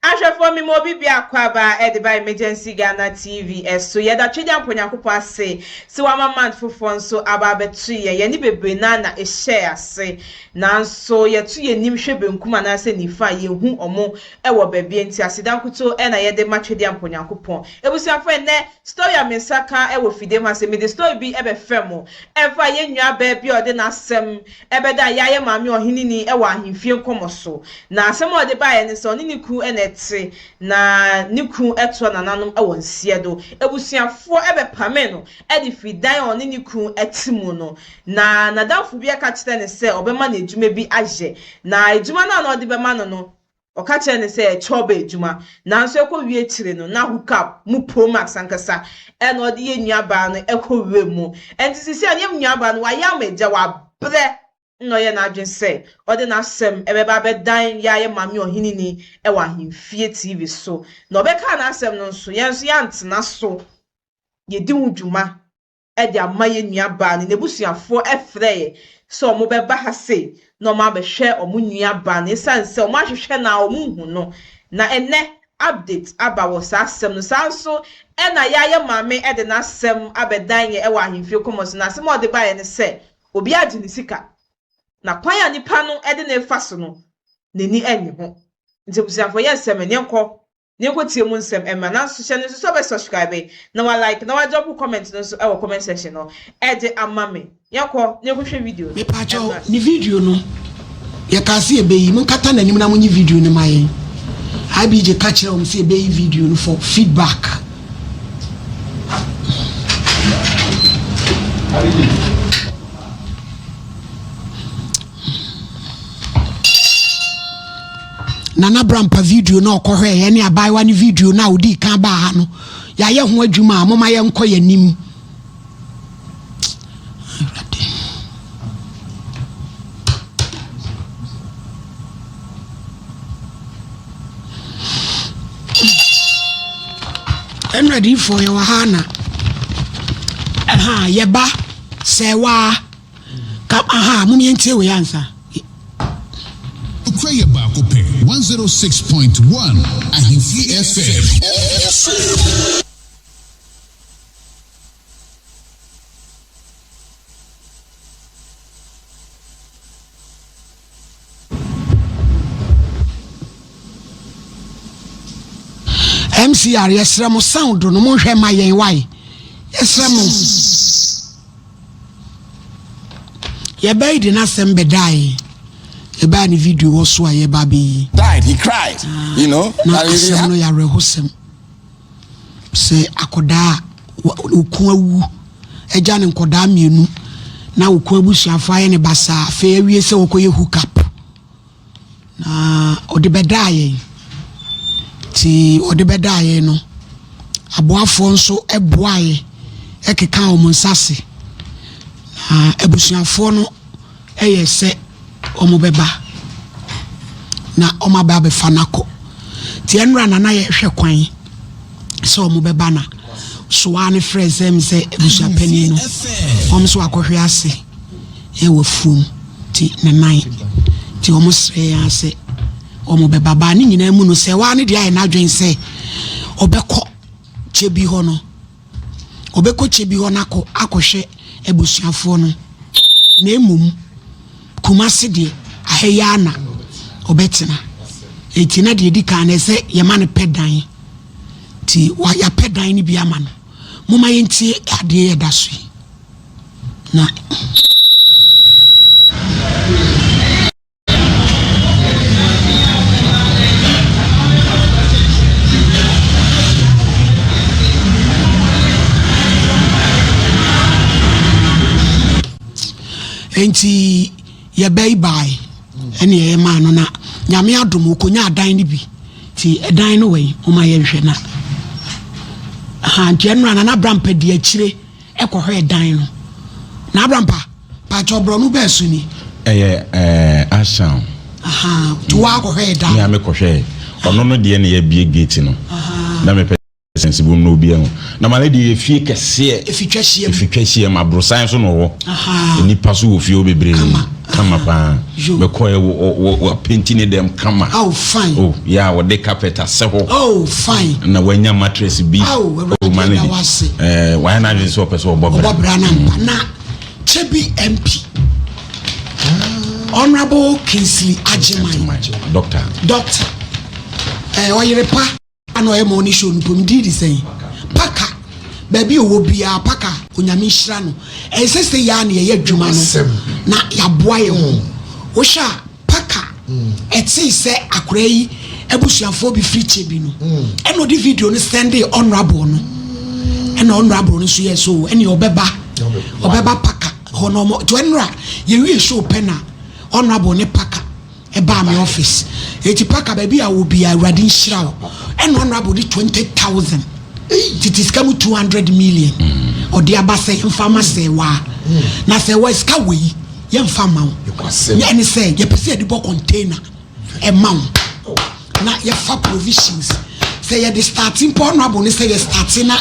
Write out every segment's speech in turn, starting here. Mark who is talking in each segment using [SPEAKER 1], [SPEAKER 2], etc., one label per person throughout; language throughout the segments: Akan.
[SPEAKER 1] Ashafo mi mo bibi akwaba ediba emergency Ghana TV so yeda twedya mponyakopo ase se wa man fofo nso aba betu ye ni bebre na share ase nanso yetu ye nim hwe benkum anase nifa ye hu omo ewo baabi enti asedankoto na yede ma twedya mponyakopo ebusuafo ene story amensaka ewo fide ma se me the story bi ebe femo efa ye nwa baabi ode na asem ebeda yaye maame ohinini ewo ahemfie nkomoso na asem ode ba ye ne so ni ku na niku eto nananom ewo nsie do ebusuafo ebe pame no edi fidan oni niku etimu no na nadamfo bi aka kire ne se obema na ejuma bi aje na ejuma na odi be ma no oka kire ne se choba ejuma na nso ekọ wie kire no na hookup mu pro max ankasa eno odi ye nuaba no ekọ we mu enti sisi anyem nuaba no wa ya meja wa bre no ye na adwen se ode na asem ebeba bedan yaye mame ohinini ewa ahemfie TV so no beka na asem no so yenso yantena so ye di wudwuma e di amaye nuaba ne nebusuafo efreye so mo beba ha se no ma be hwe omo nuaba ne sanse omo ahwehwe na omo hu no na ene update aba wo sa asem no sanso e na yaye mame e de na asem abedan ye ewa ahemfie komoso na asem ode ba ye ne se obi agi ne sika na kwanya nipa no ede na efaso no neni enyi ho nti busiafo yesem nenko tie mu nsem ema na so hye no so be subscribe na wa like na wa drop comment no so e wo comment section no ede amame nenko hwe video
[SPEAKER 2] me pacho ni video no ye ka se ebe yi mun kata na nim na munyi video no mayen IBJ ka kire o se ebe yi video no for feedback Nana Brampa video na okohwe ye ne abaiwa ni video na odi kan ba ha no ya ye ho adwuma amoma ye nko ye nim I'm ready for your hana aha ye ba sewa kam aha mumi entie we answer
[SPEAKER 3] Ukraine Bakope 106.1 Ahimfi FM.
[SPEAKER 2] MCR yesramo sound no mo hwe ma yen wai yesramo ye bai di na sembe dai eba ni video wo so aye ba be
[SPEAKER 4] died, he cried, you know.
[SPEAKER 2] Na asem no ya rehosem se akoda ukun awu eja ne nkoda mienu na ukun abusuafo aye ne basa fe awie se wokoye hookup na odebedaaye ti odebedaaye no aboafo nso eboaye ekeka omunsase na abusuafo no eyese omubeba na omaba be fanako ti enra na ye hwe kwan so omubeba na so ane frezem se ebusia pani no omso akohwe ase e wafum ti na nine ti omosre ase omubeba ba ni nyina mu no se wa ne dia na adwen se obekọ chebi ho no obekọ chebi ho nako akohwe ebusiafo no na emum Kumasi de aheyana obetina etina de dika na se ye ma ne pedan ti wa ya pedan ni bia ma no moma yentie ade ye daso na enti ye bye ene ye ma no na nyame adom okonya adan ni bi ti edan no we o ma ye hwe na ha general na Brampa di akire ekohwe edan no na Brampa pa chobro no be su ni
[SPEAKER 4] Asham
[SPEAKER 2] aha to wa kohwe edan
[SPEAKER 4] me amekohwe ono no de ne ye bie gate no na me sensible no be na ma lady efie kese
[SPEAKER 2] efitwa
[SPEAKER 4] hie ma brosan so no wo ni paso wo fie obebre kama pa be ko wo painting them kama
[SPEAKER 2] oh fine
[SPEAKER 4] oh yeah wo de carpet aseho
[SPEAKER 2] oh fine
[SPEAKER 4] na wanya mattress bi oh ma lady why na just so person obobra
[SPEAKER 2] na Chebi MP Honorable Kingsley Agyeman
[SPEAKER 4] doctor
[SPEAKER 2] oyerepa ano e mo ni show npom di say paka baby owo bia paka onyame hira no sese ya na ye adwuma no na ya boa ye ho wo sha paka eti se akora yi ebusuafo bi free Chebi no eno di video no send honorable no eno honorable no so ye so ene obeba paka hono mo twenra ye wi show pena honorable ne paka eba my office eti paka baby a wo bia awrade hira wo eno honorable di 20,000 it is come 200 million or the abase infama say wa na say wa ska we ye infama wo ye say ye pese de bo container e ma na ye fa provisions say ye the starting honorable ne say ye starting na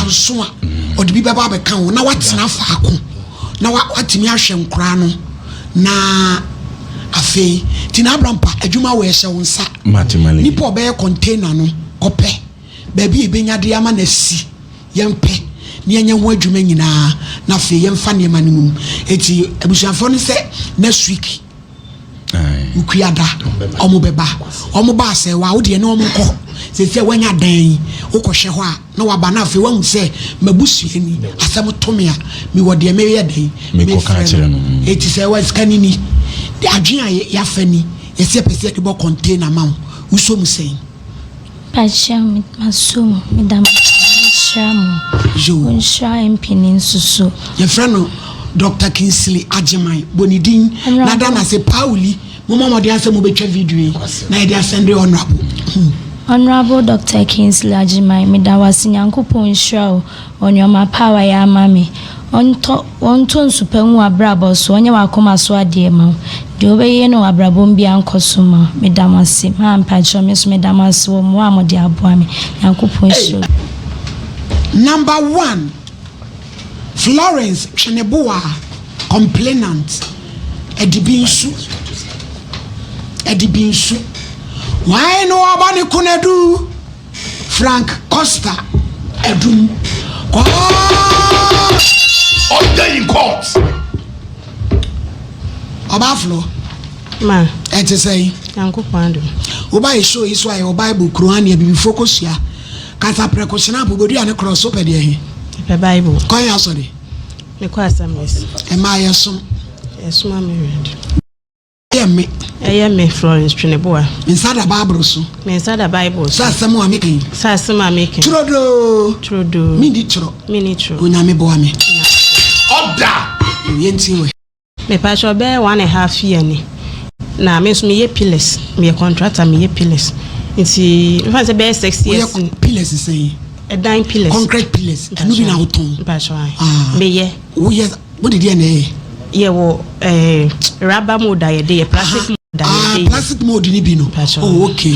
[SPEAKER 2] anso a or the baba be kan wo na watena fa ako na watimi ahwe nkura no na afi tina abrampa adwuma we hye wonsa
[SPEAKER 4] matimali
[SPEAKER 2] nipo be container no kope baby ebenya de ama na si yempe ne anya ho adwuma nyina na afi yemfa ne manimum eti abusuafo no se next week ukuada omobeba omoba se wa wo de ne omko se se wanya dan ukohwe ho a na waba na afi wahu se mabusuani asem tomia mi wo de me ye dan
[SPEAKER 4] me ko ka kire no
[SPEAKER 2] eti se wa skanini de adwen ya fani yesi pese de bo container ma uso mu sen
[SPEAKER 5] Pacham masum midam shamu
[SPEAKER 2] jo
[SPEAKER 5] unsha empinin susu
[SPEAKER 2] ye friend Dr. Kingsley Agyeman bonidin na da na se Pauli mama mo de ansem betwa video na e de send
[SPEAKER 5] Honorable Dr. Kingsley Agyeman midawasi nyankopon hira on your power ya mami onto nsupanwu abrabo so onye wakoma so ade ma de obeye no abrabom bia nkosoma medamase ma mpacho me so medamase wo mo amode aboa me yankopon hira.
[SPEAKER 2] Number 1 Florence Cheneboa complainant edibinsu why no abani kunedu Frank Costa edum
[SPEAKER 3] Order in court.
[SPEAKER 2] Obaflo
[SPEAKER 6] ma
[SPEAKER 2] ete say
[SPEAKER 6] yankopon do
[SPEAKER 2] oba show iso aye Bible Quran ya bi focus ya kasa precaution abogodu ane cross up de he
[SPEAKER 6] the Bible
[SPEAKER 2] koy asori
[SPEAKER 6] me ko assemblies
[SPEAKER 2] e ma yesom
[SPEAKER 6] me read
[SPEAKER 2] ye
[SPEAKER 6] me Florence Cheneboa
[SPEAKER 2] inside the Bible so
[SPEAKER 6] me inside the Bible
[SPEAKER 2] sa asem wa making trodo mini tro onyame boa me
[SPEAKER 3] Order.
[SPEAKER 2] yenti we
[SPEAKER 6] me pacho be 1.5 year ni na me so me ye pillars me contractor me ye pillars nti me fa say be 6 years
[SPEAKER 2] pillars say
[SPEAKER 6] a dime pillars
[SPEAKER 2] concrete pillars no be na uton
[SPEAKER 6] pacho me ye
[SPEAKER 2] wo ye what did you na
[SPEAKER 6] ye wo rubber mold ye dey plastic mold
[SPEAKER 2] plastic mold ni bi no oh okay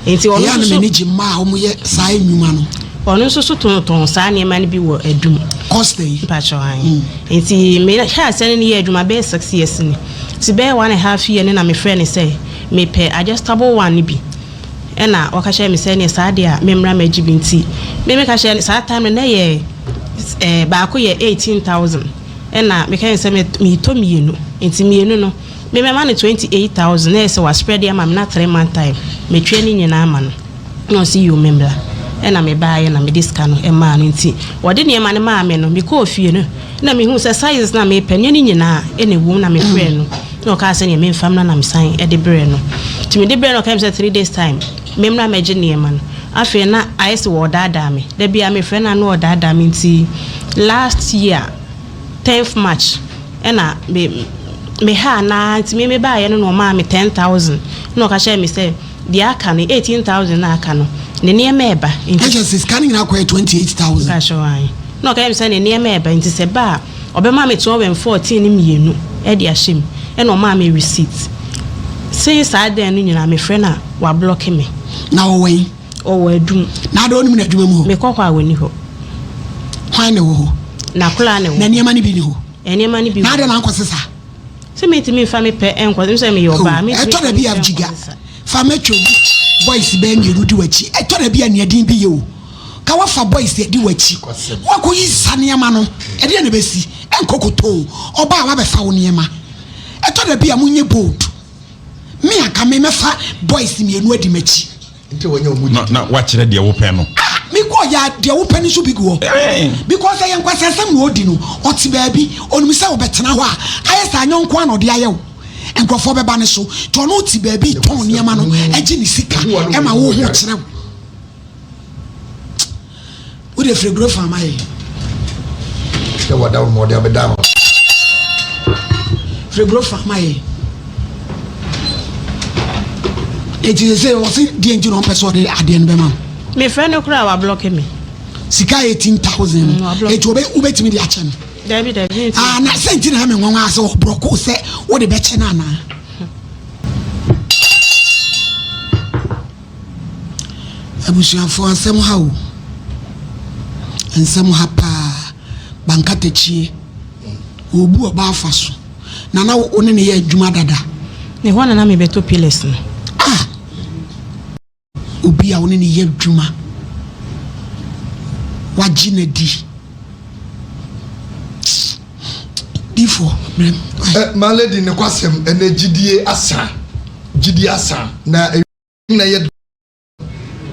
[SPEAKER 6] nti ono
[SPEAKER 2] ya na me ni jima o mo ye sai nyuma no
[SPEAKER 6] ono so ton sa ne ma ne bi wo adum
[SPEAKER 2] cost dey
[SPEAKER 6] pacho nti me ha se ne ye aduma be 6 years ni ti be 1.5 year ni na me friend say me pay adjustable one ni bi ena waka share me say ne sa de a me mra ma gibi nti me ka share sa time na ye ba ko ye 18,000 ena me ka say me to mienu nti mienu no me ma ne 28,000 na say was spread ya ma na 3 month time me twa ni nyina ama no no see you member ena me baaye na me diska no e ma no nti wode ne ma ne ma me no me ko ofie no na me hu say sizes na me panye ni nyina ene wom na me friend no no ka say ne me fam na me sign e de bre no ti me de bre no ka say 3 days time me mra me je ne ma no afi na ice wo dada me da bia me friend na no dada me nti last year 10th March ena me ha na nti me baaye no no ma me 10,000 no ka say me say the aka no 18,000 na aka no ne ne meba
[SPEAKER 2] into scanning na kwa 28,000
[SPEAKER 6] cash wine no ka em say ne ne meba into se ba obema me 214 ni mienu e de ahyem e no ma me receipt say sa den no nyina me friend na wa block me
[SPEAKER 2] na wo wen
[SPEAKER 6] o adum
[SPEAKER 2] na do onim na adwuma mu ho
[SPEAKER 6] me kokwa woni ho
[SPEAKER 2] hwan ne ho
[SPEAKER 6] na kula ne ho
[SPEAKER 2] na niema ne bi ne ho
[SPEAKER 6] niema ne bi
[SPEAKER 2] na de na nkosesa
[SPEAKER 6] se me fa me pe enko se me yo ba me
[SPEAKER 2] eto da bi afjiga fa me twobi boys be mi rudi wachi eto da bi aniadin bi ye o ka wa fa boys e di wachi wa ko yi saneema no e de na besi enkokoto oba wa be fa wo niema eto da bi amunye bold me aka me fa boys mi enu adi machi
[SPEAKER 3] nti wonya omudi
[SPEAKER 4] na wa kire de wo pɛ no
[SPEAKER 2] me ko ya de wo pɛ ni so big wo because I yankwasa asem no odi no oti ba bi onum se wo betena ho a ayesa anyonko an odi ayewo enkrofo beba ne so to no oti ba bi ton niema no agi ni sika e ma wo ho kire wo de free grow farm aye
[SPEAKER 3] se wada mo de abeda
[SPEAKER 2] free grow farm aye eti se wo si di enji no person de ade no be ma
[SPEAKER 6] me friend no kura wa block me
[SPEAKER 2] sika 18,000 eti obetimi de ache no
[SPEAKER 6] David
[SPEAKER 2] na senti na me nwanwa ase wo broko se wo de be che na na abusuafo ansem ha o ansem ha pa bankatechie obu oba afaso na one ne ye adwuma dada
[SPEAKER 6] ne ho na me beto piles no
[SPEAKER 2] obi a one ne ye adwuma waji na di before
[SPEAKER 3] my lady ne kwasem ene gidie asa na ye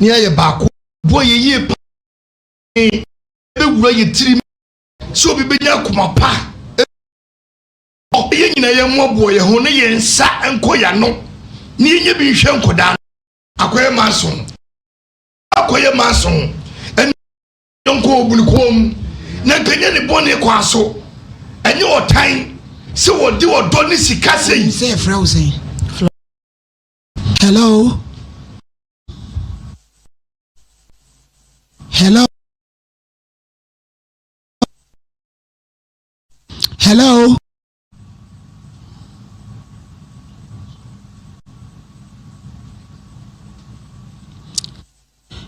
[SPEAKER 3] ni aye baako boy ye pa be wura ye tiri so bi benya kuma pa ye nyina ye mmobo ye ho ne ye nsa enko ya no ni ye bi hwe enkoda akoye mason en donko obunikom na kanya ne bone kwa so enye otan se wodi odo ni sika sei
[SPEAKER 2] say frozen hello hello hello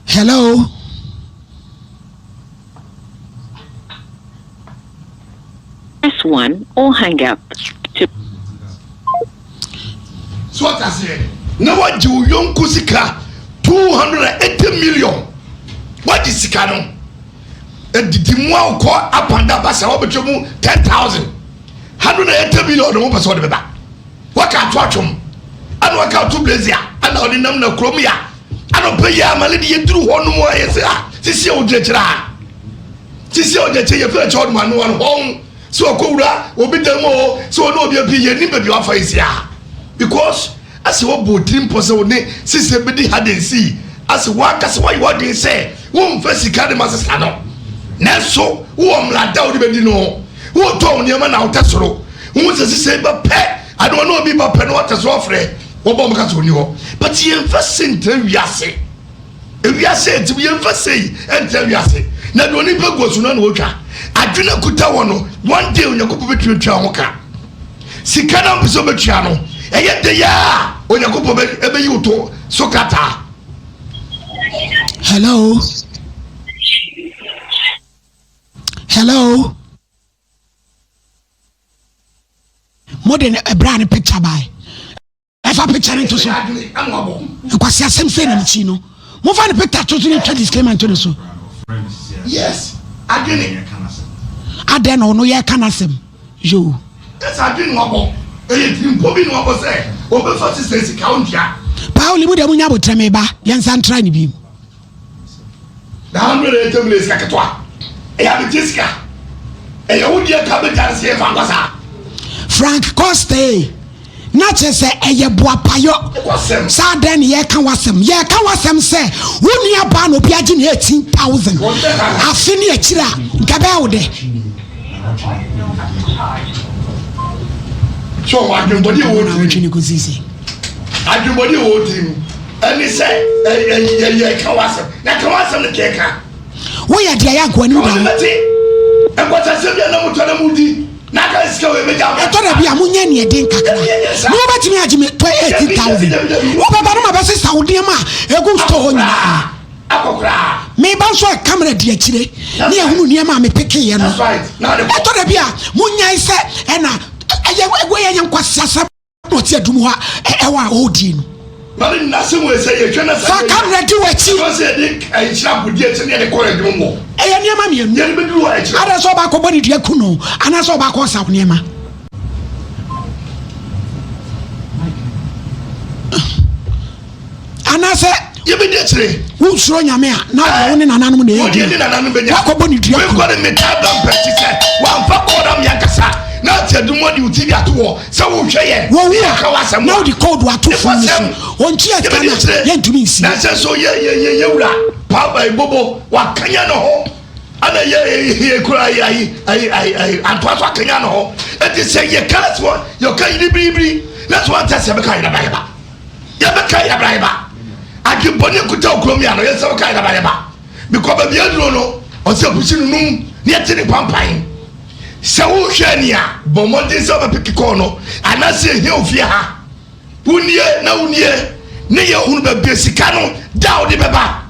[SPEAKER 2] hello
[SPEAKER 7] press 1 or hang up.
[SPEAKER 3] So what I say? No what you young kusika 280 million. What is sika no? E didi mu akọ apanda basa obetwemu 10,000. 180 million no person de beba. What ka to atwom? Ana what ka to blazia? Ana odi nam na krom ya. Ana pe ya male de yeduru ho no mo ayese ah. Sisi o de kira. Sisi o de che ye fe chod ma no ho. So okowura obi demo so no obi abi ye ni baby wafa isia because as wo bodrim pose wo ne sise bedi hadensi as wa kase wa you dey say wo mfa sika de masesa no na so wo mlada wo de bedi no wo to ne ma na wo tesoro wo sise ba pe ado no obi ba pe no tesoro ofre wo bom ka so ni ho but ye mfa sentra wiase ewiase ti ye mfa sei entra wiase na do ni pego so na wo twa adwena kuta wono one day onyakopo betwetwa ho ka sika na mpiso betwa no eye de ya onyakopo ebe yi uto sokata
[SPEAKER 2] hello hello modern brand picture by ever picture into so kwasi asem say na mchi no mo fa ne picture to so disclaimer to so
[SPEAKER 3] yes adwene
[SPEAKER 2] aden no ye kanasem yo
[SPEAKER 3] that's adwene wabo eye timpo bi no wabo say obe fa sisters ka ondia
[SPEAKER 2] pauli mu de mu nya botreme ba yensa ntra ni bi
[SPEAKER 3] da 180 million ska ketwa eye abi jiska eye wodi ka be jar se fa ngasa
[SPEAKER 2] Frank Coste na chese eye boapayo sa den ye kan wasem se woni aba no bi agi na 18,000 afi ni akira gabe awde
[SPEAKER 3] so adwembodi wo
[SPEAKER 2] tini ko sisi
[SPEAKER 3] adwembodi wo tim ani se ye kan wasem ne keka
[SPEAKER 2] wo ya dia ya ko ani da
[SPEAKER 3] e kwata se bia na mutana mudi na ka iska we be jam
[SPEAKER 2] e to da bia munye ne den kakra no betimi agi me 18,000 wo baba no ma be se Saudi ma egu store ho nyina
[SPEAKER 3] akokra
[SPEAKER 2] me ba so camera di akire ne ehunu ne ma me peke ye no
[SPEAKER 3] that's right now the
[SPEAKER 2] to da bia munyai se na eye nkwasiasa no ti adum ha ewa odi no
[SPEAKER 3] mali na se mo se ye hwena
[SPEAKER 2] sa camera di wachi
[SPEAKER 3] so se di ahira budi eti ne de ko adum mo
[SPEAKER 2] eye ne ma mienu
[SPEAKER 3] ye be duru ahira
[SPEAKER 2] ada so ba ko body di akuno ana so ba ko sa ne ma ana se
[SPEAKER 3] ye be de chire
[SPEAKER 2] wo suro nyame a na wo ne nananom na
[SPEAKER 3] ye ni nananom be nya
[SPEAKER 2] ko body di
[SPEAKER 3] we ko de metabam peti se wa fa ko dam yakasa na tedum di uti ato wo se wo hwe ye
[SPEAKER 2] wo wi na di code wa to fun so on chi akana ye ntumi nsi
[SPEAKER 3] na se so ye wura pa ba ibobo wa kanya no ho ana ye kura ai antoaso akanya no ho eti se ye kalas wo yo kan libri that's what tell se be kan na ba ya be kan ya ba agi boni kuta okromi ano ye se be kan na ba because ba bia duro no o se busi num ne tini pampan se wo hwe ni a bomodi se ba pikiko no ana se hie ofia ha unie na unie ne ye hunu ba besika no da odi beba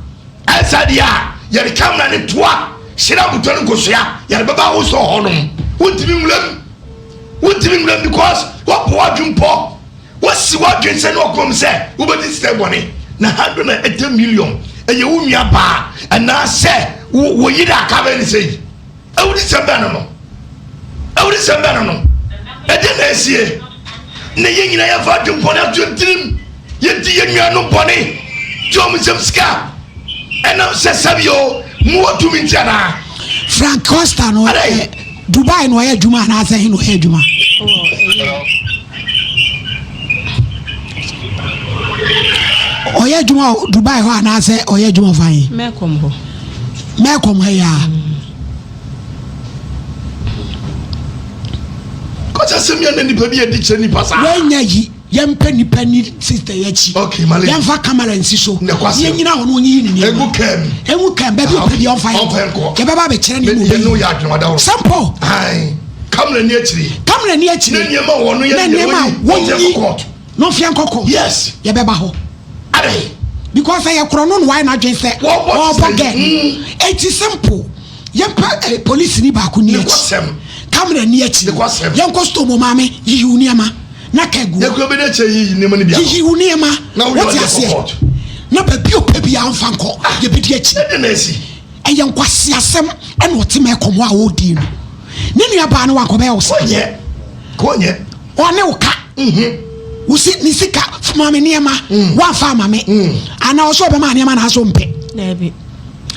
[SPEAKER 3] asadia ye de kamera ne toa shira butoni kosoa ye de beba wo so honum wontimi nglam because what wadwumpo wasi wadwen se no kom se wo be dis boni na 180 million eye wo nua ba ana se wo yira ka ba ni sei awudi semba no ede na esie ne ye nyina ya fa dwumpo na dwuntrim ye di ye nua no boni jom semska ena se sabio mu otumi ntiana
[SPEAKER 2] Frank Costa no Dubai no ya juma na asa hino ya juma oya juma Dubai ho na asa oya juma fan mekom ha ya
[SPEAKER 3] ko ta semia na nipa bi edi che nipa sa
[SPEAKER 2] wanya yi yempa nipa ni sister yachi
[SPEAKER 3] okay male
[SPEAKER 2] yemfa camera nsi so ye nyina ho no nyi ni egu kem ba bi opedi on fire ke baba be kire ni
[SPEAKER 3] ye no ya adwuma da wo
[SPEAKER 2] sample
[SPEAKER 3] ai camera ni akiri
[SPEAKER 2] ne
[SPEAKER 3] nyema wo no ye
[SPEAKER 2] wonyi no fian kokko
[SPEAKER 3] yes
[SPEAKER 2] ye beba ho
[SPEAKER 3] are
[SPEAKER 2] because I kro no why na dwen se o boge it is simple yempa police ni ba ko ni achi camera ni achi yenko sto mo mame yi uniama na kegu
[SPEAKER 3] ye ko be de che yi ni mo ni bia
[SPEAKER 2] yi uniama what you say na ba bi o pa bi an fanko ye bi di achi
[SPEAKER 3] na esi
[SPEAKER 2] e yenkwase asem e no te me komo a odi no ne nua ba no wakobe wo se
[SPEAKER 3] konye
[SPEAKER 2] one wo ka usi nisika mame niema wa fa mame ana oso be ma niema na so mpe
[SPEAKER 6] na bi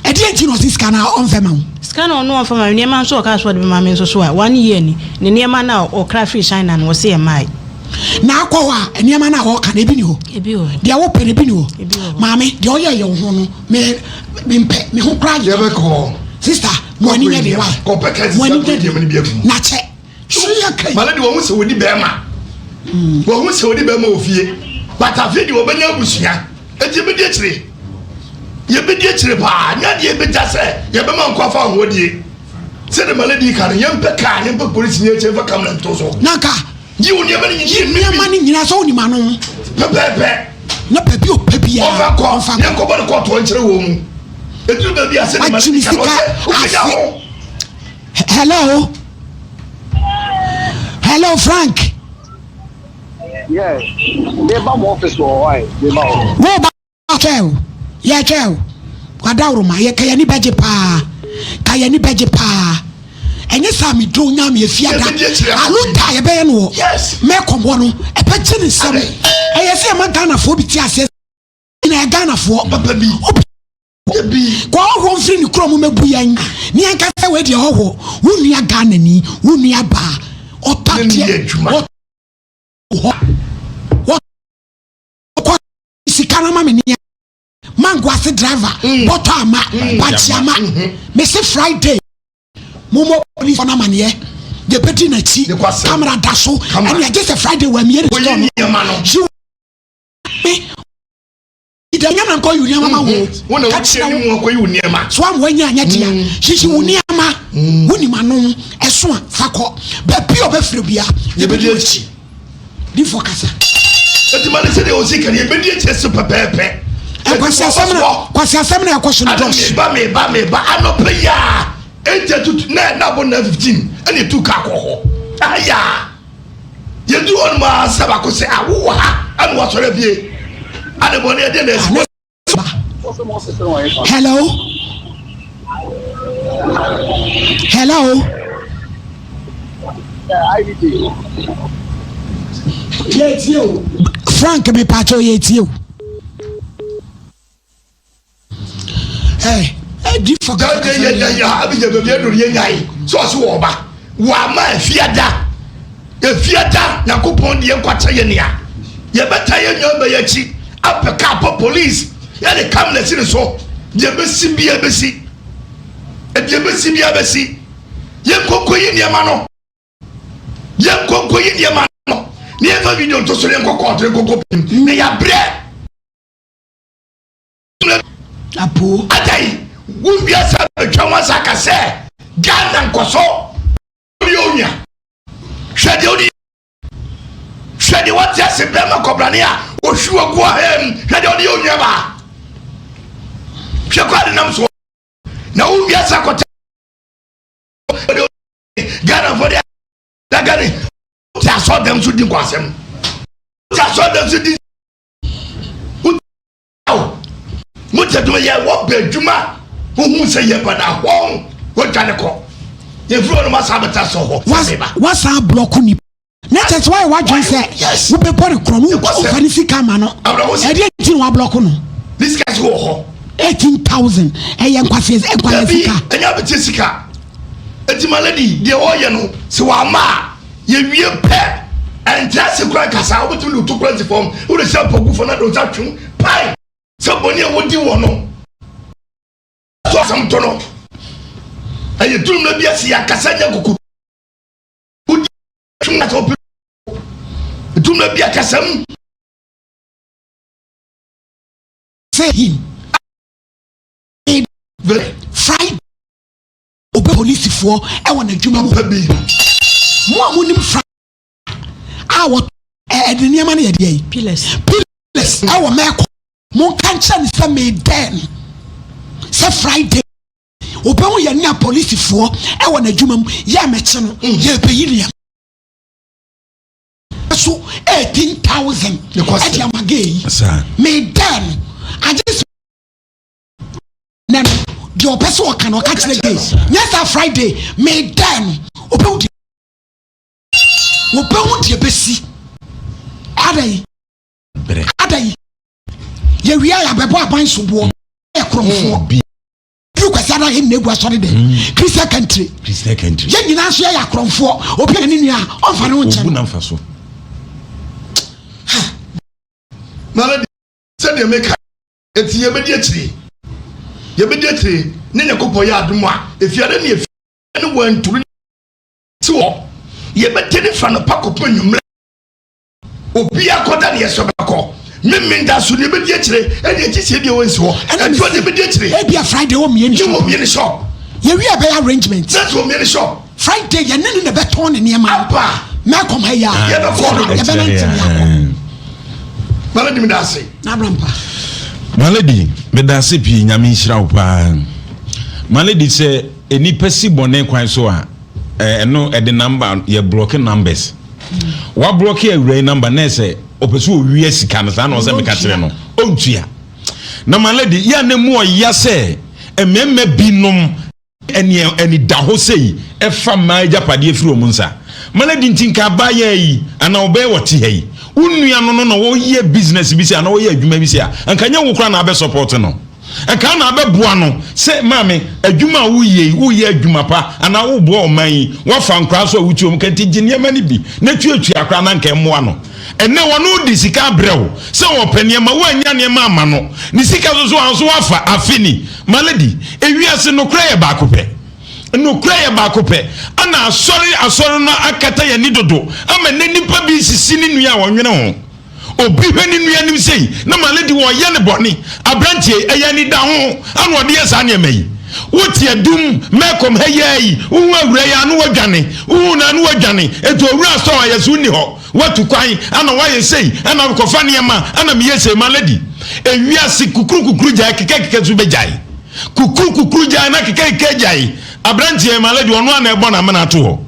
[SPEAKER 2] e di enti no sika na on fe ma wo
[SPEAKER 6] sika na no on fa mame niema so ka so de mame so a 1 year ni ne niema na o cry free shine na wo se e mai
[SPEAKER 2] na akwa niema na wo ka na ebi ni ho dia wo pe ne bi ni ho mame dia o ye ho no me mpe me ho cry
[SPEAKER 3] ye be ko
[SPEAKER 2] sister mo ni ne be wa
[SPEAKER 3] ko pe ka sister ko di me bi afu
[SPEAKER 2] na che suya kai
[SPEAKER 3] male de wo se wodi be ma wo se wodi be ma ofie but afie de wo benya abusua enti be di akire ye be di akire pa nya de be jase ye be ma nkwa fa ho die se de male di ka ye mpe ka ye mpe police ni eche fa kamna nto so
[SPEAKER 2] naka
[SPEAKER 3] yi wo ni be ni
[SPEAKER 2] ni ma ni nyina so ni ma no
[SPEAKER 3] pepe
[SPEAKER 2] na pepi o pepi ya
[SPEAKER 3] on fa ye ko bo ko to nkire wo mu etu be bi ase de male ka
[SPEAKER 2] hello Frank.
[SPEAKER 8] Yeah, they ba mo office for why? They ba.
[SPEAKER 2] Wo ba cheo. Ya cheo. Kwadawro ma ye kaya ni beje pa. Kaya ni beje pa. Enye sa mi do nya mi efiada. Aluta ye be no.
[SPEAKER 3] Yes.
[SPEAKER 2] Me kombo no. E pe chi ni sam. E ye se ma Ghana fo bi ti ase. Na Ghana fo.
[SPEAKER 3] Papa bi. Bi.
[SPEAKER 2] Kwa ho mfiri ni kro mo mebu yan. Ni anka se we de hoho. Wunu ya Ghana ni, wunu ya ba. Otatie. Sikana mama ni mango ase driver boto ama bachiama me say Friday momo police na mane de peti na chi camera daso and ya just a Friday we me she me ida nyama nko yu nyama wo
[SPEAKER 3] wona wo ni nko yu nyama
[SPEAKER 2] so am wanya anya dia she wuni ama wuni manu eso a fakọ ba bi obefre bia ye be di chi di focus
[SPEAKER 3] eti mane se de o sika ye be di chi so pepepe
[SPEAKER 2] kwasi asem na yakoso no dos
[SPEAKER 3] me ba anope ya ente tutu na bo na 15 ene tu ka ko aya ye du on ma saba ko se awu ha anu wa sore bie ane bo ne de na esi
[SPEAKER 2] hello Yetio Frank me pacho yetio di forget
[SPEAKER 3] ya abi je be do ye nyai so wo ba wa ma fiada yakopon de enkwata ye ne a ye beta ye nyo be yachi apeka po police ya de kam na sire so je be si bia be si ye kokoyi ne ma no ni eva video to so le kokko ne ya bre
[SPEAKER 2] apo
[SPEAKER 3] adai wo bia sa twa wa saka se Ghana nkoso onya hwede what ya se bema kobrane a ohwu agu ahem hwede odi onya ba hwekwa nam so na wo bia sa kota Ghana for da Ghana ya so dem so di kwasem ya so dem so di mo te do ye wo beduma wo hu se ye bana ho wo tane ko ye fro no masabata so ho
[SPEAKER 2] what's a block ni na church why what you say wo be pori krom wo fanisi kama no e dey tin wa block no
[SPEAKER 3] this guys go ho
[SPEAKER 2] 18,000 e ye nkwafie sika
[SPEAKER 3] enya beti sika eti malady de wo ye no se wa ma ye wie pe and just kra kasa wo betu to platform wo de sha pogu for na do ta twun pai saboni wo di wo no so sam to no aye dum na bia si akasa nya kuku dum na to dum na bia kasam
[SPEAKER 2] say him Friday obe police for e won adwuma mo
[SPEAKER 3] pabi
[SPEAKER 2] mo amonim what the name na ye
[SPEAKER 6] pillars
[SPEAKER 2] our meko mon kancha say me den say Friday obe wo ye na police for e won adwuma mo ye meche no ye peyiri so 18,000 because e amage me den I just your person cannot catch the game. Yes, Friday, me then. Open the besi. Adai. Ye we are bebo aban subo. E kromfo. You kwasana him na egwa sori de. Christian country. Ye nyina so ya kromfo. Obi ani nua, onfa ne wonche.
[SPEAKER 4] Obu na mfa so.
[SPEAKER 3] Maladi said they make it ye be die yebedete ne nyakopo ya adum a efiade ne efiade ne wanturu ti wo yebetene fa no pakopo nwumre obi akoda ne yesobako memenda so ne bedi akire ene ekisi de wonsi ho edo ne bedi akire
[SPEAKER 2] e bia Friday wo mie
[SPEAKER 3] ni shop
[SPEAKER 2] ye wi ebe arrangement
[SPEAKER 3] that's wo mie shop
[SPEAKER 2] Friday ye ne beton ne ma
[SPEAKER 3] apa
[SPEAKER 2] na kom ha ya
[SPEAKER 3] ye be for
[SPEAKER 2] ye be nantin ya
[SPEAKER 3] maladi mi da se
[SPEAKER 2] na brampa
[SPEAKER 4] Malady, medase pi nyame nhira wo pa. Malady say eni pesi bone kwan so a eno e de number ye block numbers. Wa block awura number na say opesu owie sika no sa na o se meka kire no. Ontua. Na Malady ya na mu oya say ememme binom eni da ho sei e fa ma japade afiri omunsa. Malady ntinka ba yi ana obe wote yi. Unua no wo ye business bi se ana wo ye adwuma bi se a anka nya wo kra na abe support no anka na abe boa no se mame adwuma wo ye adwuma pa ana wo boa oman wo fa nkra so wuti om kanti ginia mani bi na tuatua akra na anka emmoa no enne wono di sika brew se wo panie ma wo anya ne ma ama no ni sika so anso afa afini Malady ewiase no kra ye ba kopɛ no cry about cope ana sorry no akata ya ni dodo ama ne nipa bi sisi ni nua wonwene ho obi hwani nua nim sei na Malady wo ye ne boni abrantie eya ni da ho ana ode yesa ne mai woti adum mekom hayi wo awura ya no wadwane wo na no wadwane eto awura so ya so ni ho watu kwan ana wa ye sei ana kofa ne ma ana me yese Malady ewiase kukuru jai keke zu be jai kukuru jai na keke jai abrantie maladi ono na ebo na mena to ho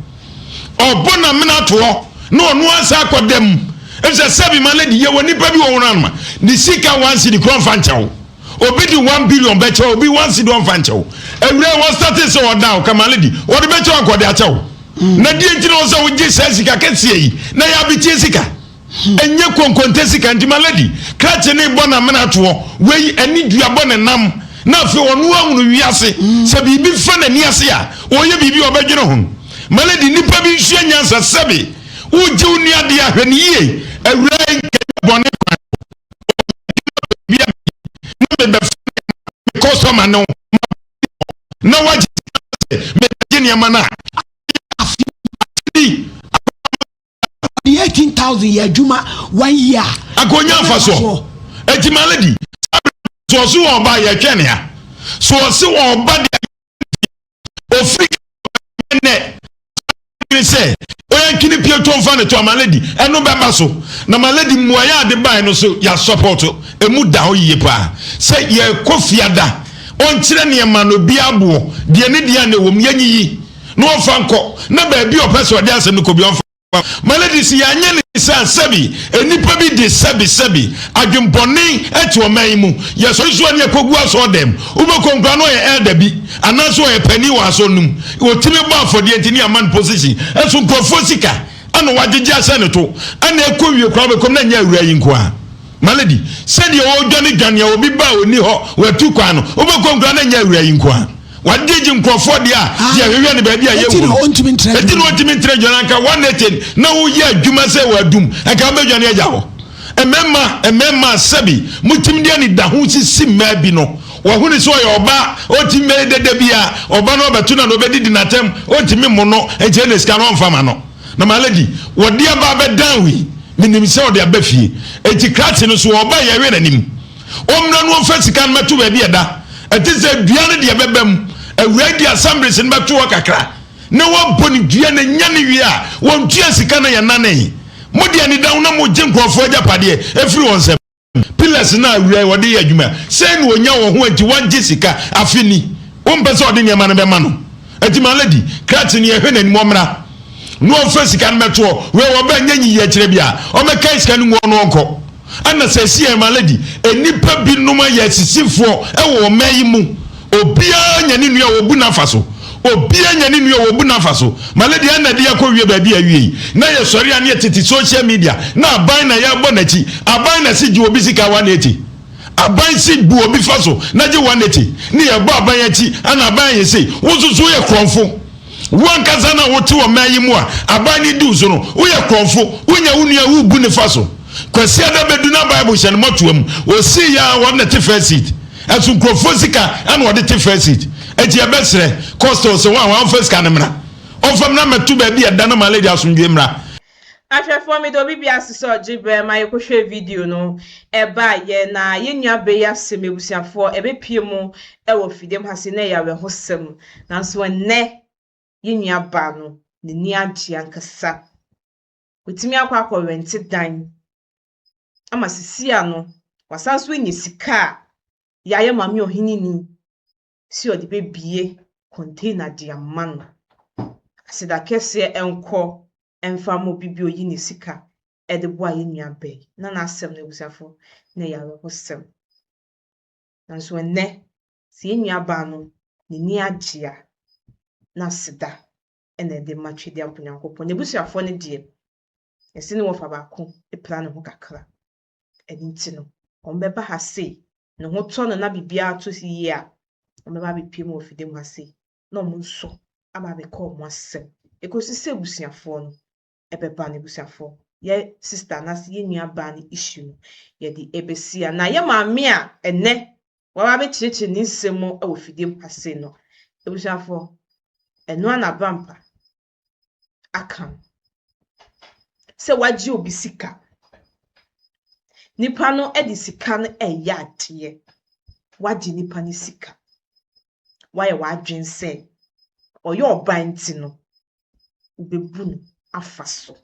[SPEAKER 4] obo na mena to ho no ono asa akodem ese sabi maladi ye woni pa bi wo wona ma ni sika wansi di kron fanchew obi di 1 billion be chew obi wansi don fanchew ewure wo started so down kamaladi wo de be chew akode achew na die ntino so wo je sika kese yi na ya bi tie sika enye konkonte sika ntimaladi krache ne bo na mena to ho wei ani dua bo ne nam na fe onu ahunu wiase se bibi fa na ni ase a oye bibi obedwene ho maladi nipa bi hye nyansa sebe uji uni ade ahwani ye awura nke bone kwa bia na be customer no na waji me gini amana
[SPEAKER 2] 18,000 year juma 1 year
[SPEAKER 4] akonya faso eti maladi so so oba ye twene ya so so oba de ofri ne se oya kini pie to mfa ne to maladi eno beba so na maladi muaya de bai no so ya support emu da oyiye pa se ye kofiada on kire ne ma no bia bo de ne dia na wom yanyi no fanko na ba bi opeso de ase no ko bi on maladi si anya ne san sabi enipa bi de sabi adwemponi eti o man mu ye so so ne kogu aso dem ubekonkwa no ye elder bi anaso ye pani wa so num otimi ba afode ntini aman position esu profosika ana wagege asane to ana ekowie kwa bekom na nya awura yi nko a maladi sedi o dwane ya obi ba oni ho watu kwa no ubekonkwa na nya awura yi nko a wadiji nkrofo dia dia hwehwe ne ba bia ye wo eti no ontimi ntre jona nka 118 na wo ye adwuma se wadum aka ba dwane agya ho emema sabi mutim dia ni da ho sisi ma bi no wo huni so ye oba otimi dede bia oba no betu na no bedidi natem otimi mo no eje ne ska no mfama no na maladi wo dia ba be danwi minim se o dia ba fie eti krati no so oba ye we nanim omna no mfa sika no metu ba bia da eti se dua ne dia bebam awuradi assemblies in betu kakra na waboni dua na nya ne wi a won tua sika na yanane modi ani dawo na mo jenkrofo agapade efiri wonsem pillars na awura wode ye adwuma say no onya wo ho anti wanje sika afini o mpese ode ne ma no be ma no ati maladi krati ne ehwe nani momra no fa sika no meto we wo ba nyanyi ye kire bia o me kai sika no no onko ana se sie maladi enipa bi numa ye sisifo e wo mayi mu obia nyane nua wo bu nafaso obia nyane nua wo bu nafaso maladi ana dia ko wie ba bia wie na ye sori ane titi social media na aban na ya bonachi aban na si ji obi sika 180 aban si bu obi faso na ji 180 ni ye bo aban achi ana aban ye sei wozuzu ye kronfo wan kaza na wote wo mayi mu a aban ni du so no wo ye kronfo wonya wunua wo bu ne faso kwasi ada bedu na bible hye no motoam wo si ya wo na te first seat asu krofosika ana wode te first seat eti ebesre costo so wan first ka nemra ofam na metu ba bia da na malady asundwe mra
[SPEAKER 1] ahwefo mi do bibia siso jibre ma yekohwe video no eba ye na yenua be ya semebusiafo ebepie mu ewo fidem hase na yawe hosem nanso ne yenua ba no ne ni agye ankasa otimi akwa rent dan ama sisia no wasanso enye sika yaye mami ohinini si odi bebie container diamano asida kese enko emfa mo bibio yi ne sika ede bo aye nua be na na asem na ebusafo na yawe hosem nanso ne si enua ba no ne ni agea na sida ene de matwe de ampunyankopon ebusafo ne de esi ne wo fa ba ko e plan ho kakra edinti no ombeba ha sei no ho to no na bibia to si yi a ombeba be piem ofide mu ha sei no mo nso aba be call mo asem ekosise busiafo no ebeba ne busiafo ye sister na se ye nua ba ne issue no ye di ebesia na ye maame a ene wa ba be chichi ni nsemo e ofide mu ha sei no ebusiafo eno ana bampa akam se waji obi sika nipa no edi sika no eya ade waji nipa ni sika waye wadwense oyo obanti no ubebu no afaso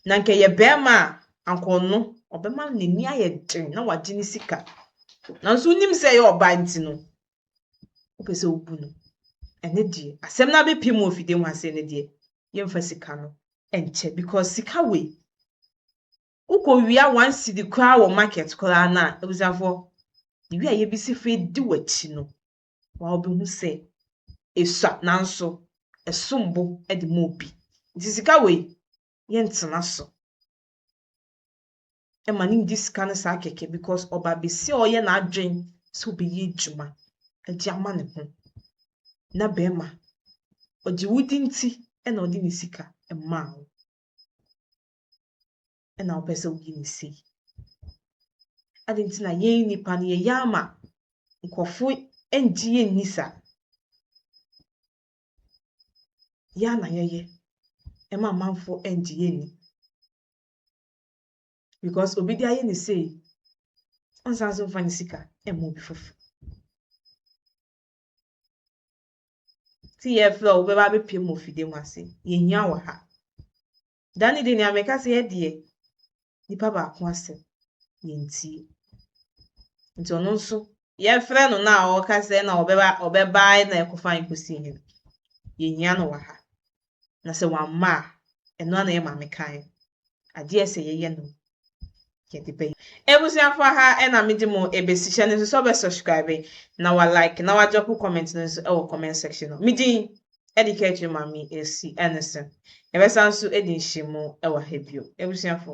[SPEAKER 1] nanke ye bema ankono obema n'ani ayedwen na wagye ne sika nanso unim sɛ yɛ ɔba nti no wopɛ sɛ wobu no ɛne deɛ asɛm na bɛpie mu ofide ho asɛ ne deɛ yɛmfa sika no ɛnkyɛ because sika wei ukɔ wia 1 cedi koraa wɔ market koraa na ebusafo iwi a yɛbisi fe di wachi no wa obehu sɛ esua nanso esombo ɛde ma obi nti sika wei yɛntena so ɛma ne di sika no saa kɛkɛ because ɔba besi ɔyɛ na adwen sɛ obeyi adwuma agye ama ne ho na bɛma ɔgye wudi nti ɛna ɔde ne sika ɛma wo ɛna ɔpɛ sɛ woyi ne sei ade nti na yɛn nipa no yɛyɛ ama nkɔfo ɛngye yɛn ni sa ya na yɛyɛ ɛma manfo ɛngye yɛn ni because obi di ayɛ ne sei ɔnsan so mfa ne sika ɛma obi fofo ti yɛfrɛ wo bɛba bɛpie mu ofide mu ase yɛnyia wɔ ha dani de ne ameka sɛ yɛdeɛ nipa baako asɛm yɛntie nti ɔno nso yɛfrɛ no na ɔka sɛ na ɔbɛba na ɛkɔfa nkosi hin yɛnyia no wɔ ha na sɛ wamma ɛno na yɛ maame kan adeɛ sɛ yɛyɛ no yɛde bɛyɛ ebusuafo ha ɛna mede mo ebesi hyɛ no nso sɛ ɔbɛ na wa like na wa drop comment no nso ɛwɔ comment section no midi educate mami esi ɛnesen yɛbɛsa nso ɛde nhyimu ɛwɔ ha bio ebusuafo.